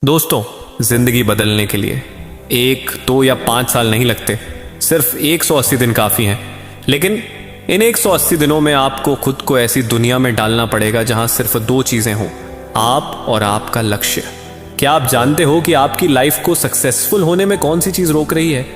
दोस्तों, जिंदगी बदलने के लिए 1, 2 या 5 साल नहीं लगते, सिर्फ 180 दिन काफ़ी हैं। लेकिन इन 180 दिनों में आपको खुद को ऐसी दुनिया में डालना पड़ेगा जहां सिर्फ 2 चीज़ें हों, आप और आपका लक्ष्य। क्या आप जानते हो कि आपकी लाइफ को सक्सेसफुल होने में कौन सी चीज़ रोक रही है?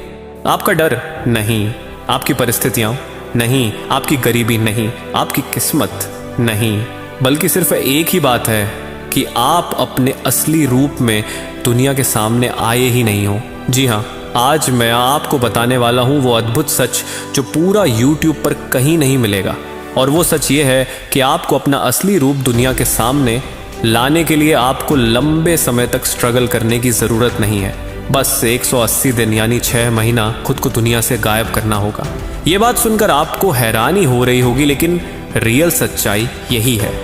आपका डर नहीं, आपकी परिस्थितियाँ नहीं, आपकी गरीबी नहीं, आपकी किस्मत नहीं, बल्कि सिर्फ एक ही बात है कि आप अपने असली रूप में दुनिया के सामने आए ही नहीं हो। जी हाँ, आज मैं आपको बताने वाला हूँ वो अद्भुत सच जो पूरा YouTube पर कहीं नहीं मिलेगा। और वो सच ये है कि आपको अपना असली रूप दुनिया के सामने लाने के लिए आपको लंबे समय तक स्ट्रगल करने की ज़रूरत नहीं है। बस 180 दिन यानी 6 महीना खुद को दुनिया से गायब करना होगा। ये बात सुनकर आपको हैरानी हो रही होगी, लेकिन रियल सच्चाई यही है।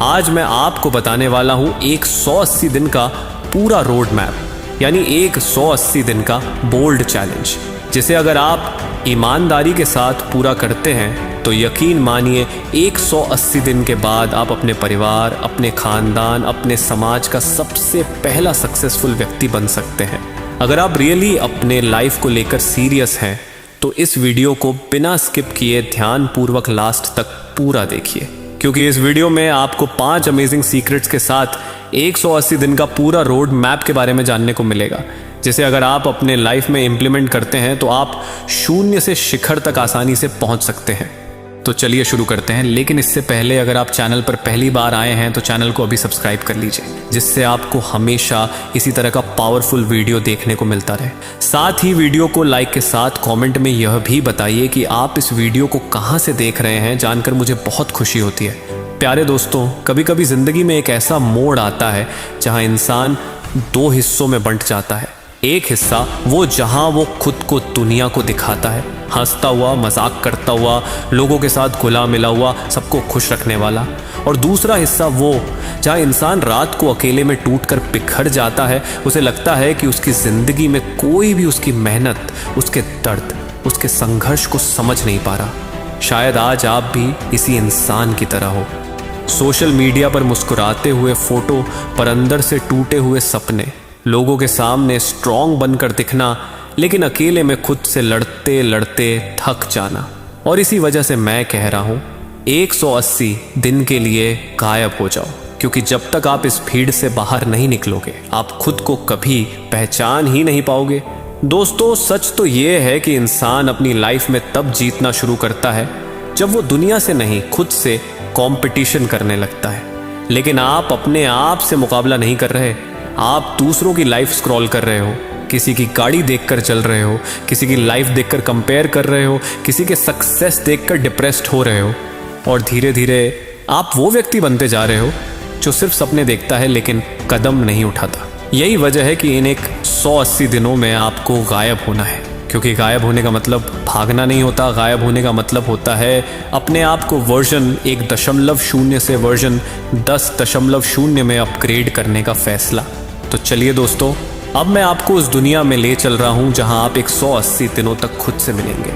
आज मैं आपको बताने वाला हूँ 180 दिन का पूरा रोड मैप, यानी 180 दिन का बोल्ड चैलेंज, जिसे अगर आप ईमानदारी के साथ पूरा करते हैं तो यकीन मानिए 180 दिन के बाद आप अपने परिवार, अपने खानदान, अपने समाज का सबसे पहला सक्सेसफुल व्यक्ति बन सकते हैं। अगर आप रियली अपने लाइफ को लेकर सीरियस हैं तो इस वीडियो को बिना स्किप किए ध्यानपूर्वक लास्ट तक पूरा देखिए, क्योंकि इस वीडियो में आपको 5 अमेजिंग सीक्रेट्स के साथ 180 दिन का पूरा रोड मैप के बारे में जानने को मिलेगा, जिसे अगर आप अपने लाइफ में इम्प्लीमेंट करते हैं तो आप शून्य से शिखर तक आसानी से पहुंच सकते हैं। तो चलिए शुरू करते हैं। लेकिन इससे पहले अगर आप चैनल पर पहली बार आए हैं तो चैनल को अभी सब्सक्राइब कर लीजिए, जिससे आपको हमेशा इसी तरह का पावरफुल वीडियो देखने को मिलता रहे। साथ ही वीडियो को लाइक के साथ कमेंट में यह भी बताइए कि आप इस वीडियो को कहां से देख रहे हैं, जानकर मुझे बहुत खुशी होती है। प्यारे दोस्तों, कभी कभी ज़िंदगी में एक ऐसा मोड़ आता है जहां इंसान 2 हिस्सों में बंट जाता है। एक हिस्सा वो जहां वो खुद को दुनिया को दिखाता है, हंसता हुआ, मजाक करता हुआ, लोगों के साथ घुला मिला हुआ, सबको खुश रखने वाला। और दूसरा हिस्सा वो जहां इंसान रात को अकेले में टूटकर बिखर जाता है। उसे लगता है कि उसकी ज़िंदगी में कोई भी उसकी मेहनत, उसके दर्द, उसके संघर्ष को समझ नहीं पा रहा। शायद आज आप भी इसी इंसान की तरह हो। सोशल मीडिया पर मुस्कुराते हुए फोटो पर अंदर से टूटे हुए सपने, लोगों के सामने स्ट्रॉन्ग बनकर दिखना, लेकिन अकेले में खुद से लड़ते लड़ते थक जाना। और इसी वजह से मैं कह रहा हूँ 180 दिन के लिए गायब हो जाओ, क्योंकि जब तक आप इस भीड़ से बाहर नहीं निकलोगे आप खुद को कभी पहचान ही नहीं पाओगे। दोस्तों, सच तो ये है कि इंसान अपनी लाइफ में तब जीतना शुरू करता है जब वो दुनिया से नहीं, खुद से कंपटीशन करने लगता है। लेकिन आप अपने आप से मुकाबला नहीं कर रहे, आप दूसरों की लाइफ स्क्रॉल कर रहे हो, किसी की गाड़ी देखकर चल रहे हो, किसी की लाइफ देखकर कंपेयर कर रहे हो, किसी के सक्सेस देखकर डिप्रेस्ड हो रहे हो। और धीरे धीरे आप वो व्यक्ति बनते जा रहे हो जो सिर्फ सपने देखता है लेकिन कदम नहीं उठाता। यही वजह है कि इन 180 दिनों में आपको गायब होना है, क्योंकि गायब होने का मतलब भागना नहीं होता। गायब होने का मतलब होता है अपने आप को वर्जन 1.0 से वर्जन 10.0 में अपग्रेड करने का फैसला। तो चलिए दोस्तों, अब मैं आपको उस दुनिया में ले चल रहा हूं जहां आप 180 दिनों तक खुद से मिलेंगे।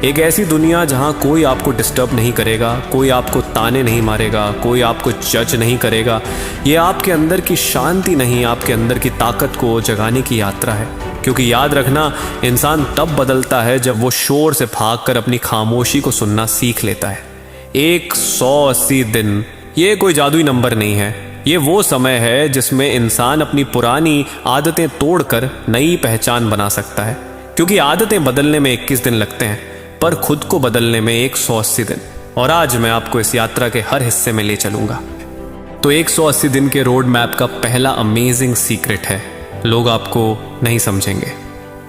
एक ऐसी दुनिया जहां कोई आपको डिस्टर्ब नहीं करेगा, कोई आपको ताने नहीं मारेगा, कोई आपको जज नहीं करेगा। ये आपके अंदर की शांति नहीं, आपके अंदर की ताकत को जगाने की यात्रा है। क्योंकि याद रखना, इंसान तब बदलता है जब वो शोर से भागकर अपनी खामोशी को सुनना सीख लेता है। 180 दिन ये कोई जादुई नंबर नहीं है। ये वो समय है जिसमें इंसान अपनी पुरानी आदतें तोड़कर नई पहचान बना सकता है। क्योंकि आदतें बदलने में 21 दिन लगते हैं, पर खुद को बदलने में 180 दिन। और आज मैं आपको इस यात्रा के हर हिस्से में ले चलूंगा। तो 180 दिन के रोड मैप का पहला अमेजिंग सीक्रेट है, लोग आपको नहीं समझेंगे।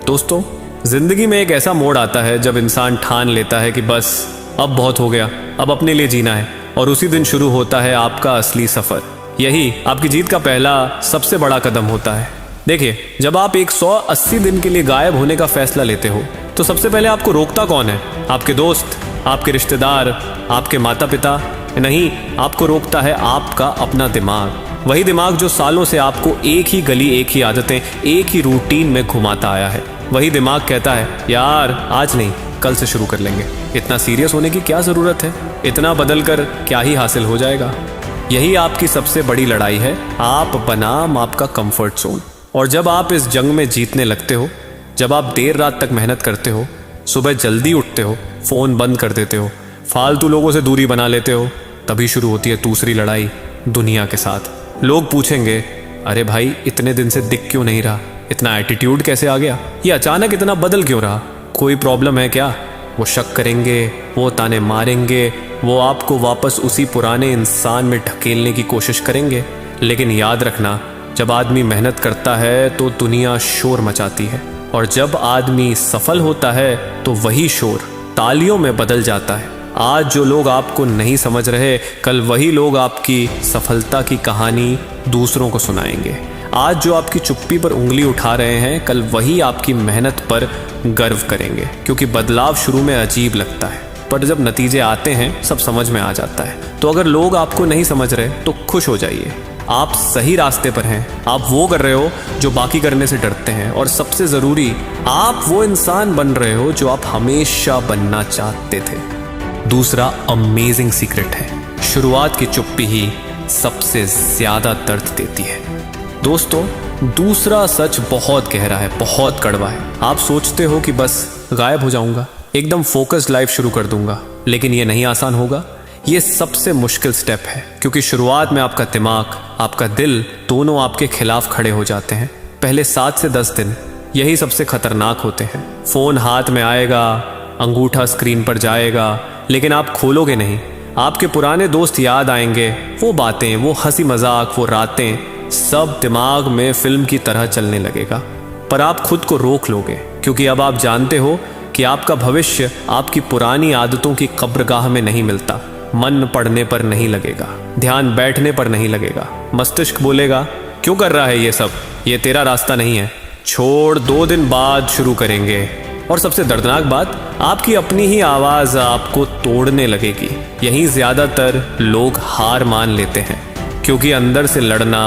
दोस्तों, जिंदगी में एक ऐसा मोड़ आता है जब इंसान ठान लेता है कि बस अब बहुत हो गया, अब अपने लिए जीना है। और उसी दिन शुरू होता है आपका असली सफर। यही आपकी जीत का पहला सबसे बड़ा कदम होता है। देखिए, जब आप 180 दिन के लिए गायब होने का फैसला लेते हो तो सबसे पहले आपको रोकता कौन है? आपके दोस्त, आपके रिश्तेदार, आपके माता पिता? नहीं, आपको रोकता है आपका अपना दिमाग। वही दिमाग जो सालों से आपको एक ही गली, एक ही आदतें, एक ही रूटीन में घुमाता आया है। वही दिमाग कहता है, यार आज नहीं, कल से शुरू कर लेंगे। इतना सीरियस होने की क्या ज़रूरत है? इतना बदल कर क्या ही हासिल हो जाएगा? यही आपकी सबसे बड़ी लड़ाई है, आप बनाम आपका कंफर्ट जोन। और जब आप इस जंग में जीतने लगते हो, जब आप देर रात तक मेहनत करते हो, सुबह जल्दी उठते हो, फ़ोन बंद कर देते हो, फालतू लोगों से दूरी बना लेते हो, तभी शुरू होती है दूसरी लड़ाई, दुनिया के साथ। लोग पूछेंगे, अरे भाई इतने दिन से दिख क्यों नहीं रहा, इतना एटीट्यूड कैसे आ गया, ये अचानक इतना बदल क्यों रहा, कोई प्रॉब्लम है क्या? वो शक करेंगे, वो ताने मारेंगे, वो आपको वापस उसी पुराने इंसान में ढकेलने की कोशिश करेंगे। लेकिन याद रखना, जब आदमी मेहनत करता है तो दुनिया शोर मचाती है, और जब आदमी सफल होता है तो वही शोर तालियों में बदल जाता है। आज जो लोग आपको नहीं समझ रहे, कल वही लोग आपकी सफलता की कहानी दूसरों को सुनाएंगे। आज जो आपकी चुप्पी पर उंगली उठा रहे हैं, कल वही आपकी मेहनत पर गर्व करेंगे। क्योंकि बदलाव शुरू में अजीब लगता है, पर जब नतीजे आते हैं सब समझ में आ जाता है। तो अगर लोग आपको नहीं समझ रहे तो खुश हो जाइए, आप सही रास्ते पर हैं। आप वो कर रहे हो जो बाकी करने से डरते हैं, और सबसे ज़रूरी, आप वो इंसान बन रहे हो जो आप हमेशा बनना चाहते थे। दूसरा अमेजिंग सीक्रेट है, शुरुआत की चुप्पी ही सबसे ज़्यादा दर्द देती है। दोस्तों, दूसरा सच बहुत गहरा है, बहुत कड़वा है। आप सोचते हो कि बस गायब हो जाऊंगा, एकदम फोकस्ड लाइफ शुरू कर दूंगा, लेकिन ये नहीं आसान होगा। ये सबसे मुश्किल स्टेप है, क्योंकि शुरुआत में आपका दिमाग, आपका दिल दोनों आपके खिलाफ खड़े हो जाते हैं। पहले 7 से 10 दिन यही सबसे खतरनाक होते हैं। फ़ोन हाथ में आएगा, अंगूठा स्क्रीन पर जाएगा, लेकिन आप खोलोगे नहीं। आपके पुराने दोस्त याद आएंगे, वो बातें, वो हंसी मजाक, वो रातें, सब दिमाग में फिल्म की तरह चलने लगेगा। पर आप खुद को रोक लोगे, क्योंकि अब आप जानते हो कि आपका भविष्य आपकी पुरानी आदतों की कब्रगाह में नहीं मिलता। मन पढ़ने पर नहीं लगेगा, ध्यान बैठने पर नहीं लगेगा। मस्तिष्क बोलेगा, क्यों कर रहा है ये सब, ये तेरा रास्ता नहीं है, छोड़, 2 दिन बाद शुरू करेंगे। और सबसे दर्दनाक बात, आपकी अपनी ही आवाज़ आपको तोड़ने लगेगी। यहीं ज़्यादातर लोग हार मान लेते हैं, क्योंकि अंदर से लड़ना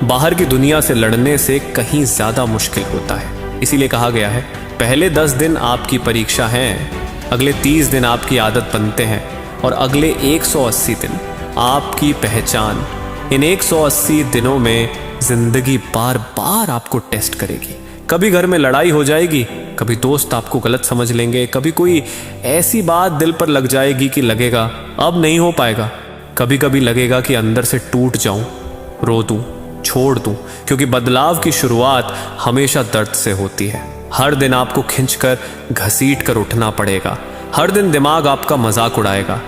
बाहर की दुनिया से लड़ने से कहीं ज़्यादा मुश्किल होता है। इसीलिए कहा गया है, पहले 10 दिन आपकी परीक्षा हैं, अगले 30 दिन आपकी आदत बनते हैं, और अगले 180 दिन आपकी पहचान। इन 180 दिनों में जिंदगी बार बार आपको टेस्ट करेगी। कभी घर में लड़ाई हो जाएगी, कभी दोस्त आपको गलत समझ लेंगे, कभी कोई ऐसी बात दिल पर लग जाएगी कि लगेगा अब नहीं हो पाएगा। कभी कभी लगेगा कि अंदर से टूट जाऊं, रो दूं, छोड़ दूं, क्योंकि बदलाव की शुरुआत हमेशा दर्द से होती है। हर दिन आपको खींचकर घसीट कर उठना पड़ेगा। हर दिन दिमाग आपका मजाक उड़ाएगा,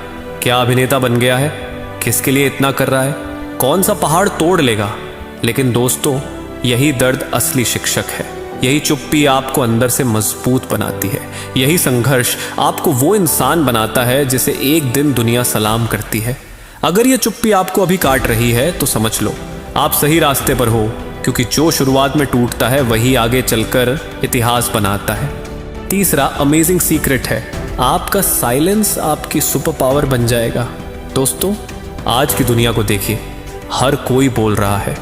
क्या अभिनेता बन गया है, किसके लिए इतना कर रहा है, कौन सा पहाड़ तोड़ लेगा। लेकिन दोस्तों, यही दर्द असली शिक्षक है। यही चुप्पी आपको अंदर से मजबूत बनाती है। यही संघर्ष आपको वो इंसान बनाता है जिसे एक दिन दुनिया सलाम करती है। अगर ये चुप्पी आपको अभी काट रही है तो समझ लो आप सही रास्ते पर हो, क्योंकि जो शुरुआत में टूटता है वही आगे चलकर इतिहास बनाता है। तीसरा अमेजिंग सीक्रेट है, आपका साइलेंस आपकी सुपर पावर बन जाएगा। दोस्तों, आज की दुनिया को देखिए, हर कोई बोल रहा है,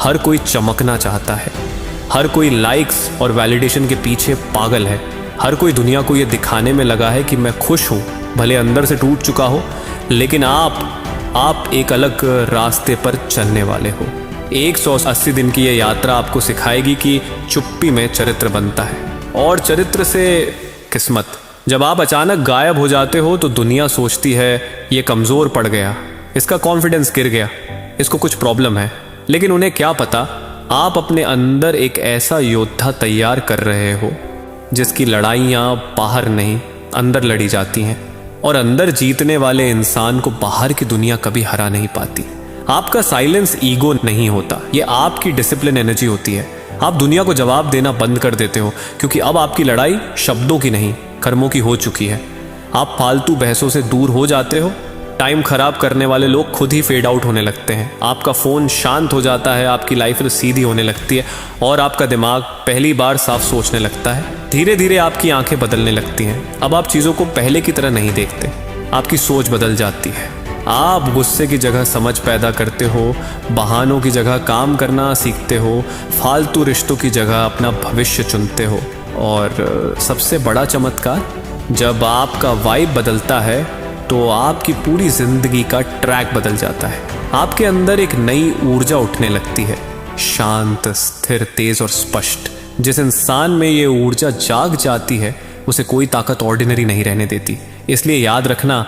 हर कोई चमकना चाहता है, हर कोई लाइक्स और वैलिडेशन के पीछे पागल है। हर कोई दुनिया को ये दिखाने में लगा है कि मैं खुश हूँ, भले अंदर से टूट चुका हो। लेकिन आप एक अलग रास्ते पर चलने वाले हो। 180 दिन की ये यात्रा आपको सिखाएगी कि चुप्पी में चरित्र बनता है, और चरित्र से किस्मत। जब आप अचानक गायब हो जाते हो तो दुनिया सोचती है ये कमज़ोर पड़ गया, इसका कॉन्फिडेंस गिर गया, इसको कुछ प्रॉब्लम है। लेकिन उन्हें क्या पता, आप अपने अंदर एक ऐसा योद्धा तैयार कर रहे हो जिसकी लड़ाइयाँ बाहर नहीं, अंदर लड़ी जाती हैं, और अंदर जीतने वाले इंसान को बाहर की दुनिया कभी हरा नहीं पाती। आपका साइलेंस ईगो नहीं होता, ये आपकी डिसिप्लिन एनर्जी होती है। आप दुनिया को जवाब देना बंद कर देते हो, क्योंकि अब आपकी लड़ाई शब्दों की नहीं, कर्मों की हो चुकी है। आप फालतू बहसों से दूर हो जाते हो। टाइम खराब करने वाले लोग खुद ही फेड आउट होने लगते हैं। आपका फ़ोन शांत हो जाता है, आपकी लाइफ सीधी होने लगती है, और आपका दिमाग पहली बार साफ सोचने लगता है। धीरे धीरे आपकी आंखें बदलने लगती हैं। अब आप चीज़ों को पहले की तरह नहीं देखते, आपकी सोच बदल जाती है। आप गुस्से की जगह समझ पैदा करते हो, बहानों की जगह काम करना सीखते हो, फालतू रिश्तों की जगह अपना भविष्य चुनते हो। और सबसे बड़ा चमत्कार, जब आपका वाइब बदलता है तो आपकी पूरी जिंदगी का ट्रैक बदल जाता है। आपके अंदर एक नई ऊर्जा उठने लगती है, शांत, स्थिर, तेज और स्पष्ट। जिस इंसान में ये ऊर्जा जाग जाती है उसे कोई ताकत ऑर्डिनरी नहीं रहने देती। इसलिए याद रखना,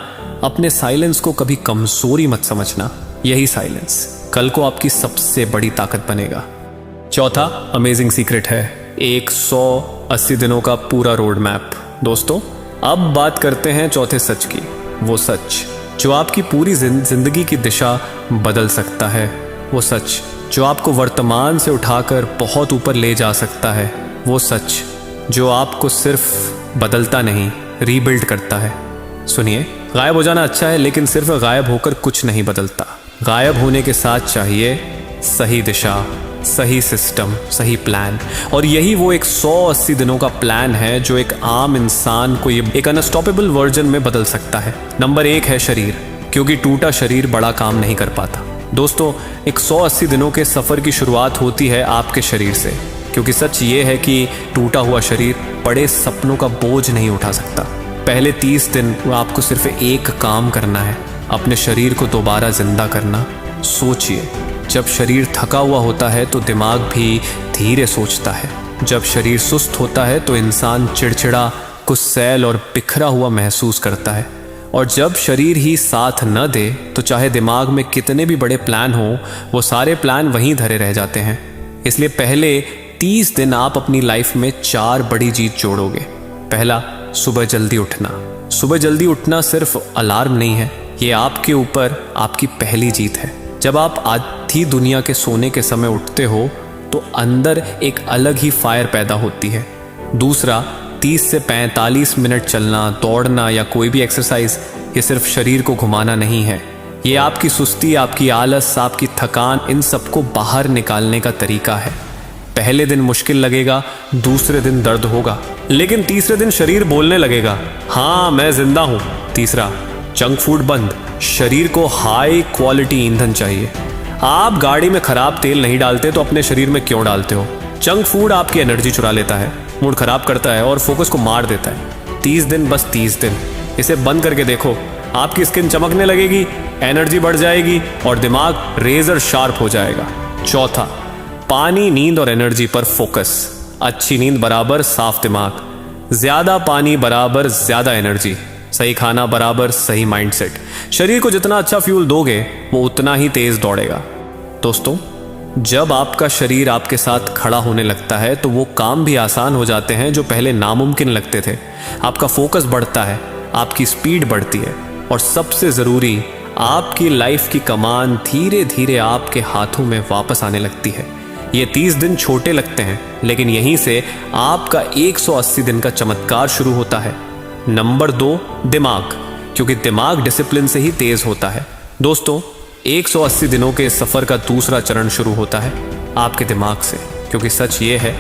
अपने साइलेंस को कभी कमजोरी मत समझना। यही साइलेंस कल को आपकी सबसे बड़ी ताकत बनेगा। चौथा अमेजिंग सीक्रेट है 180 दिनों का पूरा रोड मैप। दोस्तों, अब बात करते हैं चौथे सच की। वो सच जो आपकी पूरी जिंदगी की दिशा बदल सकता है। वो सच जो आपको वर्तमान से उठाकर बहुत ऊपर ले जा सकता है। वो सच जो आपको सिर्फ बदलता नहीं, रीबिल्ड करता है। सुनिए, गायब हो जाना अच्छा है, लेकिन सिर्फ गायब होकर कुछ नहीं बदलता। गायब होने के साथ चाहिए सही दिशा, सही सिस्टम, सही प्लान। और यही वो 180 दिनों का प्लान है जो एक आम इंसान को ये एक अनस्टॉपेबल वर्जन में बदल सकता है। नंबर 1 है शरीर, क्योंकि टूटा शरीर बड़ा काम नहीं कर पाता। दोस्तों, 180 दिनों के सफ़र की शुरुआत होती है आपके शरीर से, क्योंकि सच ये है कि टूटा हुआ शरीर बड़े सपनों का बोझ नहीं उठा सकता। पहले 30 दिन आपको सिर्फ एक काम करना है, अपने शरीर को दोबारा जिंदा करना। सोचिए, जब शरीर थका हुआ होता है तो दिमाग भी धीरे सोचता है। जब शरीर सुस्त होता है तो इंसान चिड़चिड़ा, गुस्सैल और बिखरा हुआ महसूस करता है। और जब शरीर ही साथ न दे तो चाहे दिमाग में कितने भी बड़े प्लान हो, वो सारे प्लान वहीं धरे रह जाते हैं। इसलिए पहले 30 दिन आप अपनी लाइफ में 4 बड़ी जीत जोड़ोगे। पहला, सुबह जल्दी उठना। सुबह जल्दी उठना सिर्फ अलार्म नहीं है, ये आपके ऊपर आपकी पहली जीत है। जब आप आधी दुनिया के सोने के समय उठते हो तो अंदर एक अलग ही फायर पैदा होती है। दूसरा, 30 से 45 मिनट चलना, दौड़ना या कोई भी एक्सरसाइज, ये सिर्फ शरीर को घुमाना नहीं है, ये आपकी सुस्ती, आपकी आलस, आपकी थकान, इन सबको बाहर निकालने का तरीका है। पहले दिन मुश्किल लगेगा, दूसरे दिन दर्द होगा, लेकिन तीसरे दिन शरीर बोलने लगेगा, हाँ मैं जिंदा हूं। तीसरा, जंक फूड बंद। शरीर को हाई क्वालिटी ईंधन चाहिए। आप गाड़ी में खराब तेल नहीं डालते तो अपने शरीर में क्यों डालते हो? जंक फूड आपकी एनर्जी चुरा लेता है, मूड खराब करता है और फोकस को मार देता है। 30 दिन, बस 30 दिन, इसे बंद करके देखो, आपकी स्किन चमकने लगेगी, एनर्जी बढ़ जाएगी और दिमाग रेजर शार्प हो जाएगा। चौथा, पानी, नींद और एनर्जी पर फोकस। अच्छी नींद बराबर साफ दिमाग, ज्यादा पानी बराबर ज्यादा एनर्जी, सही खाना बराबर सही माइंडसेट। शरीर को जितना अच्छा फ्यूल दोगे वो उतना ही तेज दौड़ेगा। दोस्तों, जब आपका शरीर आपके साथ खड़ा होने लगता है तो वो काम भी आसान हो जाते हैं जो पहले नामुमकिन लगते थे। आपका फोकस बढ़ता है, आपकी स्पीड बढ़ती है और सबसे ज़रूरी, आपकी लाइफ की कमान धीरे धीरे आपके हाथों में वापस आने लगती है। ये 30 दिन छोटे लगते हैं, लेकिन यहीं से आपका 180 दिन का चमत्कार शुरू होता है। नंबर 2, दिमाग, क्योंकि दिमाग डिसिप्लिन से ही तेज होता है। दोस्तों, 180 दिनों के सफर का दूसरा चरण शुरू होता है आपके दिमाग से, क्योंकि सच ये है,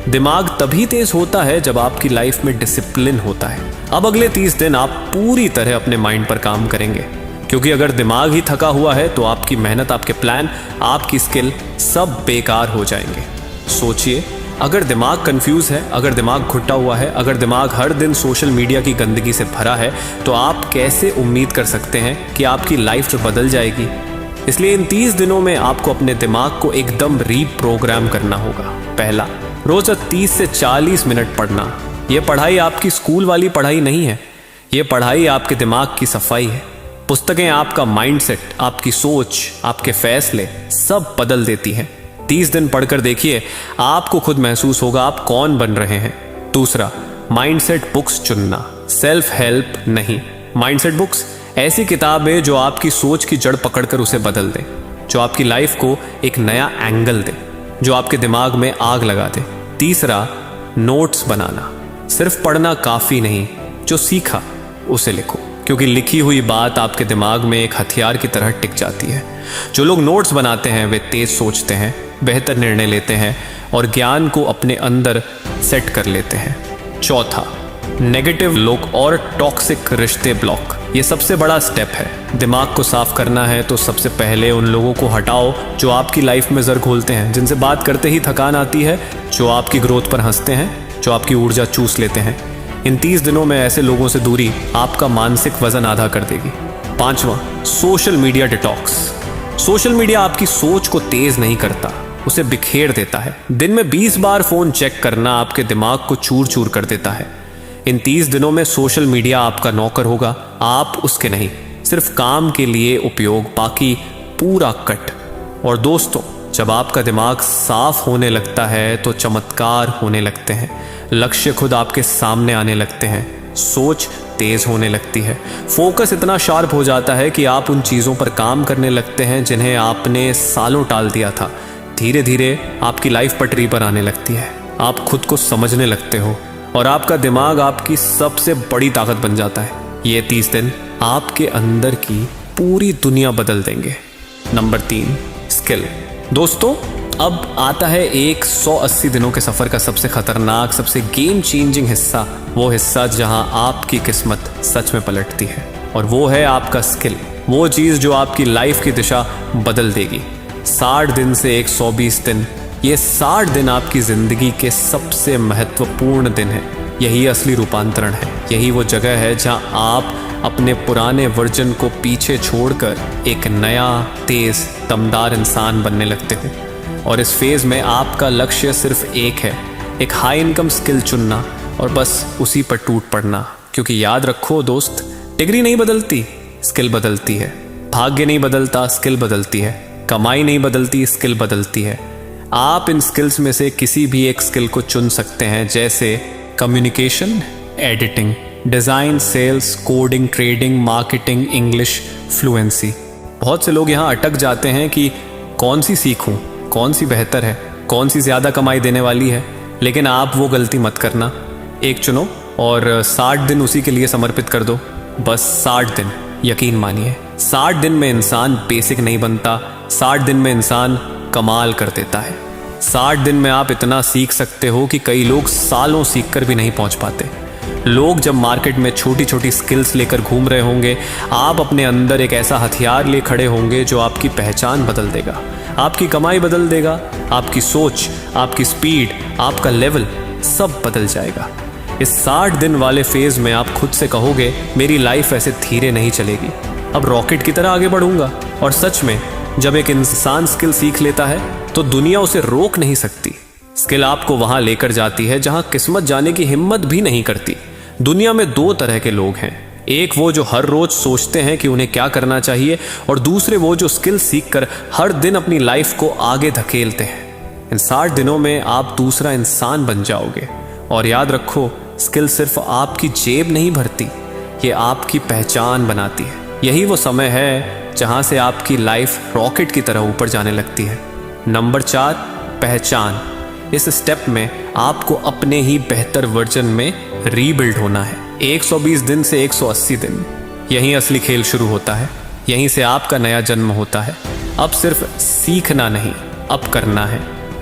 दिमाग तभी तेज होता है जब आपकी लाइफ में डिसिप्लिन होता है। अब अगले 30 दिन आप पूरी तरह अपने माइंड पर काम करेंगे, क्योंकि अगर दिमाग ही थका हुआ है तो आपकी मेहनत, आपके प्लान, आपकी स्किल सब बेकार हो जाएंगे। सोचिए, अगर दिमाग कंफ्यूज है, अगर दिमाग घुटा हुआ है, अगर दिमाग हर दिन सोशल मीडिया की गंदगी से भरा है, तो आप कैसे उम्मीद कर सकते हैं कि आपकी लाइफ बदल जाएगी? इसलिए इन 30 दिनों में आपको अपने दिमाग को एकदम रीप्रोग्राम करना होगा। पहला, रोज 30 से 40 मिनट पढ़ना। यह पढ़ाई आपकी स्कूल वाली पढ़ाई नहीं है, यह पढ़ाई आपके दिमाग की सफाई है। पुस्तकें आपका माइंडसेट, आपकी सोच, आपके फैसले सब बदल देती हैं। 30 दिन पढ़कर देखिए, आपको खुद महसूस होगा आप कौन बन रहे हैं। दूसरा, माइंडसेट बुक्स चुनना, सेल्फ हेल्प नहीं। माइंडसेट बुक्स ऐसी किताबें जो आपकी सोच की जड़ पकड़कर उसे बदल दे, जो आपकी लाइफ को एक नया एंगल दे, जो आपके दिमाग में आग लगा दे। तीसरा, नोट्स बनाना। सिर्फ पढ़ना काफी नहीं, जो सीखा उसे लिखो, क्योंकि लिखी हुई बात आपके दिमाग में एक हथियार की तरह टिक जाती है। जो लोग नोट्स बनाते हैं वे तेज सोचते हैं, बेहतर निर्णय लेते हैं और ज्ञान को अपने अंदर सेट कर लेते हैं। चौथा, नेगेटिव लोग और टॉक्सिक रिश्ते ब्लॉक। ये सबसे बड़ा स्टेप है। दिमाग को साफ करना है तो सबसे पहले उन लोगों को हटाओ जो आपकी लाइफ में जर घोलते हैं, जिनसे बात करते ही थकान आती है, जो आपकी ग्रोथ पर हंसते हैं, जो आपकी ऊर्जा चूस लेते हैं। इन 30 दिनों में ऐसे लोगों से दूरी आपका मानसिक वजन आधा कर देगी। 5वां, social media detox. Social media आपकी सोच को तेज नहीं करता, उसे बिखेर देता है। दिन में 20 बार फोन चेक करना आपके दिमाग को चूर चूर कर देता है। इन 30 दिनों में सोशल मीडिया आपका नौकर होगा, आप उसके नहीं। सिर्फ काम के लिए उपयोग, बाकी पूरा कट। और दोस्तों, जब आपका दिमाग साफ होने लगता है तो चमत्कार होने लगते हैं, लक्ष्य खुद आपके सामने आने लगते हैं, सोच तेज होने लगती है, फोकस इतना शार्प हो जाता है कि आप उन चीज़ों पर काम करने लगते हैं जिन्हें आपने सालों टाल दिया था। धीरे धीरे आपकी लाइफ पटरी पर आने लगती है, आप खुद को समझने लगते हो और आपका दिमाग आपकी सबसे बड़ी ताकत बन जाता है। ये 30 दिन आपके अंदर की पूरी दुनिया बदल देंगे। Number 3, skill. दोस्तों, अब आता है एक 180 दिनों के सफ़र का सबसे खतरनाक, सबसे गेम चेंजिंग हिस्सा। वो हिस्सा जहां आपकी किस्मत सच में पलटती है, और वो है आपका स्किल। वो चीज़ जो आपकी लाइफ की दिशा बदल देगी। 60 दिन से 120 दिन, ये 60 दिन आपकी ज़िंदगी के सबसे महत्वपूर्ण दिन हैं। यही असली रूपांतरण है। यही वो जगह है जहां आप अपने पुराने वर्जन को पीछे छोड़कर एक नया, तेज, दमदार इंसान बनने लगते हो। और इस फेज़ में आपका लक्ष्य सिर्फ एक है, एक हाई इनकम स्किल चुनना और बस उसी पर टूट पड़ना। क्योंकि याद रखो दोस्त, डिग्री नहीं बदलती, स्किल बदलती है। भाग्य नहीं बदलता, स्किल बदलती है। कमाई नहीं बदलती, स्किल बदलती है। आप इन स्किल्स में से किसी भी एक स्किल को चुन सकते हैं, जैसे communication, editing, design, sales, coding, trading, marketing, English, fluency. बहुत से लोग यहाँ अटक जाते हैं कि कौन सी सीखूं, कौन सी बेहतर है, कौन सी ज़्यादा कमाई देने वाली है। लेकिन आप वो गलती मत करना। एक चुनो और 60 दिन उसी के लिए समर्पित कर दो। बस 60 दिन, यकीन मानिए, 60 दिन में इंसान बेसिक नहीं बनता, 60 दिन में इंसान कमाल कर देता है। 60 दिन में आप इतना सीख सकते हो कि कई लोग सालों सीख कर भी नहीं पहुंच पाते। लोग जब मार्केट में छोटी छोटी स्किल्स लेकर घूम रहे होंगे, आप अपने अंदर एक ऐसा हथियार ले खड़े होंगे जो आपकी पहचान बदल देगा, आपकी कमाई बदल देगा, आपकी सोच, आपकी स्पीड, आपका लेवल सब बदल जाएगा। इस 60 दिन वाले फेज में आप खुद से कहोगे, मेरी लाइफ ऐसे धीरे नहीं चलेगी, अब रॉकेट की तरह आगे बढ़ूंगा। और सच में, जब एक इंसान स्किल सीख लेता है तो दुनिया उसे रोक नहीं सकती। स्किल आपको वहां लेकर जाती है जहां किस्मत जाने की हिम्मत भी नहीं करती। दुनिया में 2 तरह के लोग हैं, एक वो जो हर रोज सोचते हैं कि उन्हें क्या करना चाहिए, और दूसरे वो जो स्किल सीखकर हर दिन अपनी लाइफ को आगे धकेलते हैं। इन 60 दिनों में आप दूसरा इंसान बन जाओगे। और याद रखो, स्किल सिर्फ आपकी जेब नहीं भरती, ये आपकी पहचान बनाती है। यही वो समय है जहां से आपकी लाइफ रॉकेट की तरह ऊपर जाने लगती है। नंबर 4, पहचान। इस स्टेप में आपको अपने ही बेहतर वर्जन में रीबिल्ड होना है। 120 दिन से 180 दिन, यहीं असली खेल शुरू होता है। यहीं से आपका नया जन्म होता है। अब सिर्फ सीखना नहीं, अब करना है,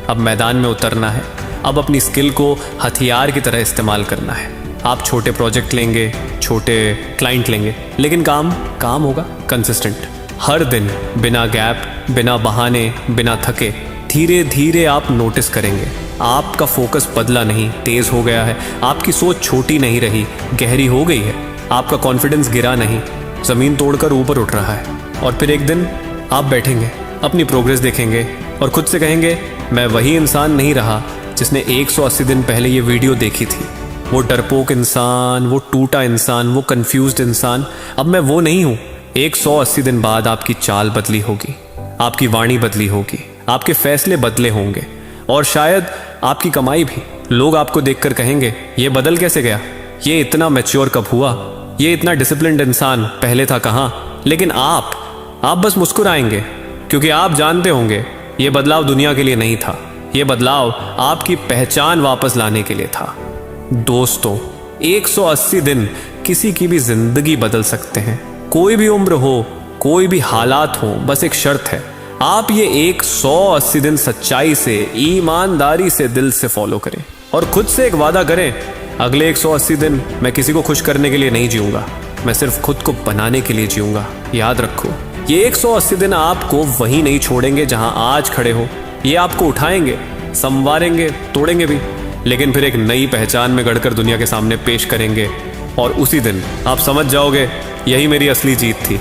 अब मैदान में उतरना है, अब अपनी स्किल को हथियार की तरह इस्तेमाल करना है। आप छोटे प्रोजेक्ट लेंगे, छोटे क्लाइंट लेंगे, लेकिन काम होगा कंसिस्टेंट। हर दिन, बिना गैप, बिना बहाने, बिना थके। धीरे धीरे आप नोटिस करेंगे, आपका फोकस बदला नहीं, तेज हो गया है। आपकी सोच छोटी नहीं रही, गहरी हो गई है। आपका कॉन्फिडेंस गिरा नहीं, ज़मीन तोड़कर ऊपर उठ रहा है। और फिर एक दिन आप बैठेंगे, अपनी प्रोग्रेस देखेंगे और खुद से कहेंगे, मैं वही इंसान नहीं रहा जिसने 180 दिन पहले ये वीडियो देखी थी। वो डरपोक इंसान, वो टूटा इंसान, वो कंफ्यूज्ड इंसान, अब मैं वो नहीं हूँ। 180 दिन बाद आपकी चाल बदली होगी, आपकी वाणी बदली होगी, आपके फैसले बदले होंगे, और शायद आपकी कमाई भी। लोग आपको देखकर कहेंगे, ये बदल कैसे गया, ये इतना मैच्योर कब हुआ, ये इतना डिसिप्लिन्ड इंसान पहले था कहाँ। लेकिन आप बस मुस्कुराएंगे, क्योंकि आप जानते होंगे ये बदलाव दुनिया के लिए नहीं था, ये बदलाव आपकी पहचान वापस लाने के लिए था। दोस्तों, 180 दिन किसी की भी जिंदगी बदल सकते हैं। कोई भी उम्र हो, कोई भी हालात हो, बस एक शर्त है, आप ये 180 दिन सच्चाई से, ईमानदारी से, दिल से फॉलो करें और खुद से एक वादा करें, अगले 180 दिन मैं किसी को खुश करने के लिए नहीं जीऊंगा, मैं सिर्फ खुद को बनाने के लिए जीऊंगा। याद रखो, ये 180 दिन आपको वहीं नहीं छोड़ेंगे जहां आज खड़े हो। ये आपको उठाएंगे, संवारेंगे, तोड़ेंगे भी। लेकिन फिर एक नई पहचान में गढ़कर दुनिया के सामने पेश करेंगे और उसी दिन आप समझ जाओगे यही मेरी असली जीत थी।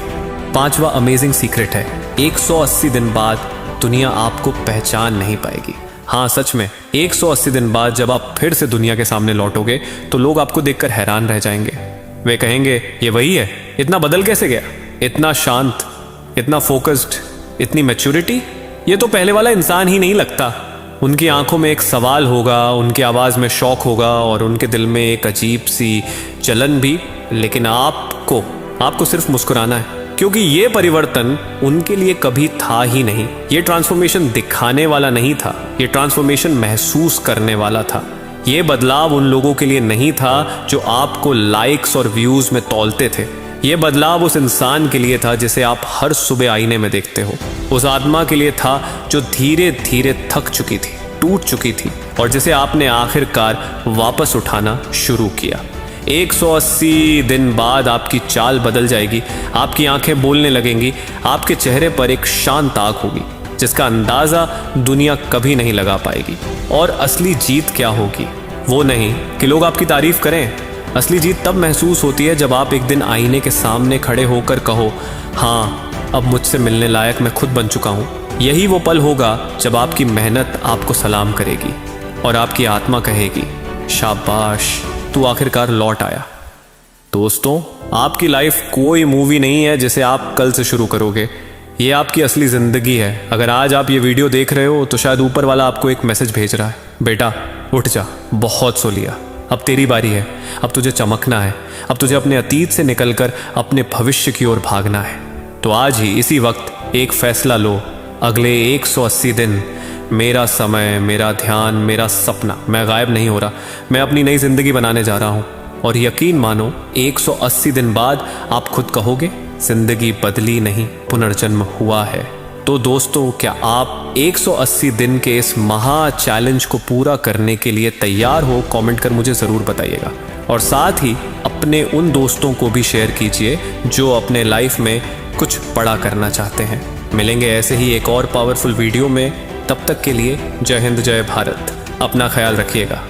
5वां अमेजिंग सीक्रेट है, 180 दिन बाद दुनिया आपको पहचान नहीं पाएगी। हाँ सच में, 180 दिन बाद जब आप फिर से दुनिया के सामने लौटोगे तो लोग आपको देखकर हैरान रह जाएंगे। वे कहेंगे ये वही है, इतना बदल कैसे गया, इतना शांत, इतना फोकस्ड, इतनी मैच्योरिटी, ये तो पहले वाला इंसान ही नहीं लगता। उनकी आंखों में एक सवाल होगा, उनकी आवाज़ में शौक होगा और उनके दिल में एक अजीब सी जलन भी, लेकिन आपको सिर्फ मुस्कुराना है, क्योंकि ये परिवर्तन उनके लिए कभी था ही नहीं। ये ट्रांसफॉर्मेशन दिखाने वाला नहीं था, ये ट्रांसफॉर्मेशन महसूस करने वाला था। ये बदलाव उन लोगों के लिए नहीं था जो आपको लाइक्स और व्यूज़ में तौलते थे। ये बदलाव उस इंसान के लिए था जिसे आप हर सुबह आईने में देखते हो। उस आत्मा के लिए था जो धीरे धीरे थक चुकी थी, टूट चुकी थी और जिसे आपने आखिरकार वापस उठाना शुरू किया। 180 दिन बाद आपकी चाल बदल जाएगी, आपकी आंखें बोलने लगेंगी, आपके चेहरे पर एक शांत आग होगी जिसका अंदाज़ा दुनिया कभी नहीं लगा पाएगी। और असली जीत क्या होगी? वो नहीं कि लोग आपकी तारीफ करें। असली जीत तब महसूस होती है जब आप एक दिन आईने के सामने खड़े होकर कहो, हाँ अब मुझसे मिलने लायक मैं खुद बन चुका हूँ। यही वो पल होगा जब आपकी मेहनत आपको सलाम करेगी और आपकी आत्मा कहेगी, शाबाश तू आखिरकार लौट आया। दोस्तों, आपकी लाइफ कोई मूवी नहीं है जिसे आप कल से शुरू करोगे, ये आपकी असली ज़िंदगी है। अगर आज आप ये वीडियो देख रहे हो तो शायद ऊपर वाला आपको एक मैसेज भेज रहा है, बेटा उठ जा, बहुत सो लिया, अब तेरी बारी है, अब तुझे चमकना है, अब तुझे अपने अतीत से निकलकर अपने भविष्य की ओर भागना है। तो आज ही इसी वक्त एक फैसला लो, अगले 180 दिन मेरा समय, मेरा ध्यान, मेरा सपना, मैं गायब नहीं हो रहा, मैं अपनी नई जिंदगी बनाने जा रहा हूँ। और यकीन मानो 180 दिन बाद आप खुद कहोगे जिंदगी बदली नहीं, पुनर्जन्म हुआ है। तो दोस्तों, क्या आप 180 दिन के इस महा चैलेंज को पूरा करने के लिए तैयार हो? कमेंट कर मुझे ज़रूर बताइएगा और साथ ही अपने उन दोस्तों को भी शेयर कीजिए जो अपने लाइफ में कुछ बड़ा करना चाहते हैं। मिलेंगे ऐसे ही एक और पावरफुल वीडियो में, तब तक के लिए जय हिंद, जय भारत, अपना ख्याल रखिएगा।